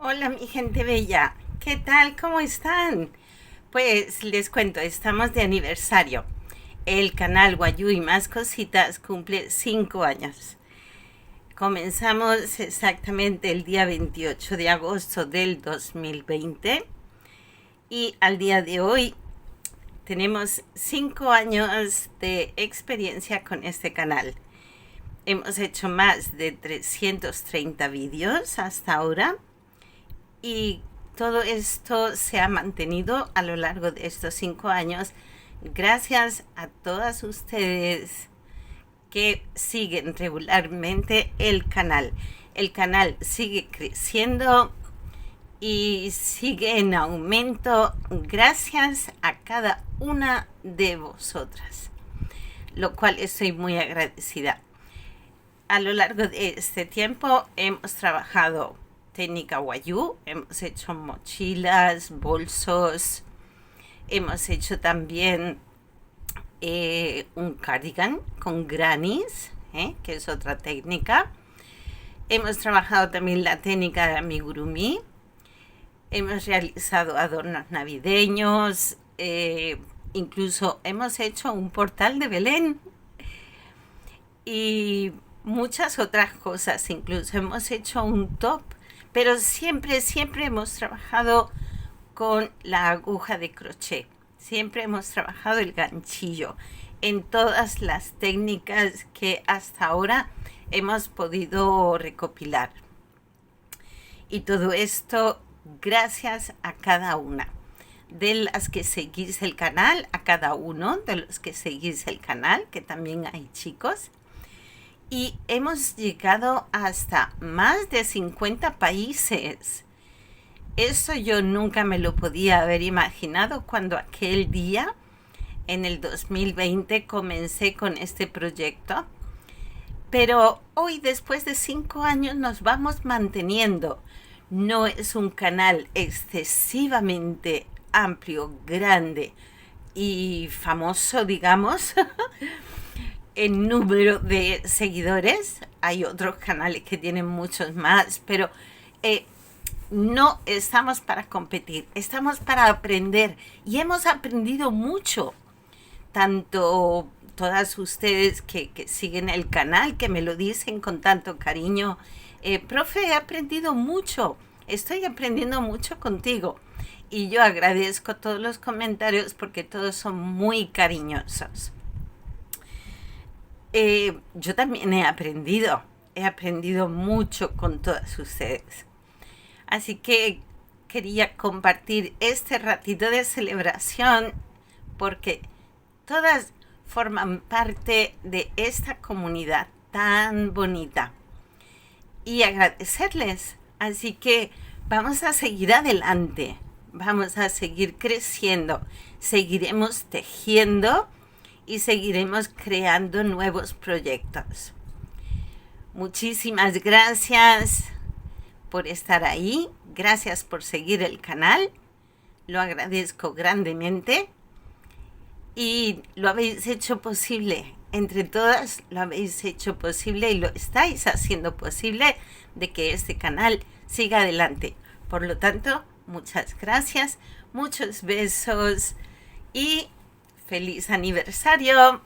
Hola mi gente bella, ¿qué tal? ¿Cómo están? Pues les cuento, estamos de aniversario. El canal Guayú y más cositas cumple 5 años. Comenzamos exactamente el día 28 de agosto del 2020 y al día de hoy tenemos 5 años de experiencia con este canal. Hemos hecho más de 330 vídeos hasta ahora. Y todo esto se ha mantenido a lo largo de estos 5 años gracias a todas ustedes que siguen regularmente el canal. El canal sigue creciendo y sigue en aumento gracias a cada una de vosotras, lo cual estoy muy agradecida. A lo largo de este tiempo hemos trabajado técnica Guayú, hemos hecho mochilas, bolsos, hemos hecho también un cardigan con grannies, que es otra técnica. Hemos trabajado también la técnica de amigurumi, hemos realizado adornos navideños, incluso hemos hecho un portal de Belén y muchas otras cosas, incluso hemos hecho un top, pero siempre hemos trabajado con la aguja de crochet, siempre hemos trabajado el ganchillo en todas las técnicas que hasta ahora hemos podido recopilar. Y todo esto gracias a cada una de las que seguís el canal, a cada uno de los que seguís el canal, que también hay chicos. Y hemos llegado hasta más de 50 países. Eso yo nunca me lo podía haber imaginado cuando aquel día, en el 2020, comencé con este proyecto. Pero hoy, después de 5 años, nos vamos manteniendo. No es un canal excesivamente amplio, grande y famoso, digamos, en número de seguidores. Hay otros canales que tienen muchos más, pero no estamos para competir, estamos para aprender y hemos aprendido mucho. Tanto todas ustedes que siguen el canal, que me lo dicen con tanto cariño, profe, he aprendido mucho, estoy aprendiendo mucho contigo. Y yo agradezco todos los comentarios porque todos son muy cariñosos. Yo también he aprendido mucho con todas ustedes. Así que quería compartir este ratito de celebración porque todas forman parte de esta comunidad tan bonita y agradecerles. Así que vamos a seguir adelante, vamos a seguir creciendo, seguiremos tejiendo y seguiremos creando nuevos proyectos. Muchísimas gracias por estar ahí, gracias por seguir el canal, lo agradezco grandemente y lo habéis hecho posible, entre todas lo habéis hecho posible y lo estáis haciendo posible de que este canal siga adelante. Por lo tanto, muchas gracias, muchos besos y ¡feliz aniversario!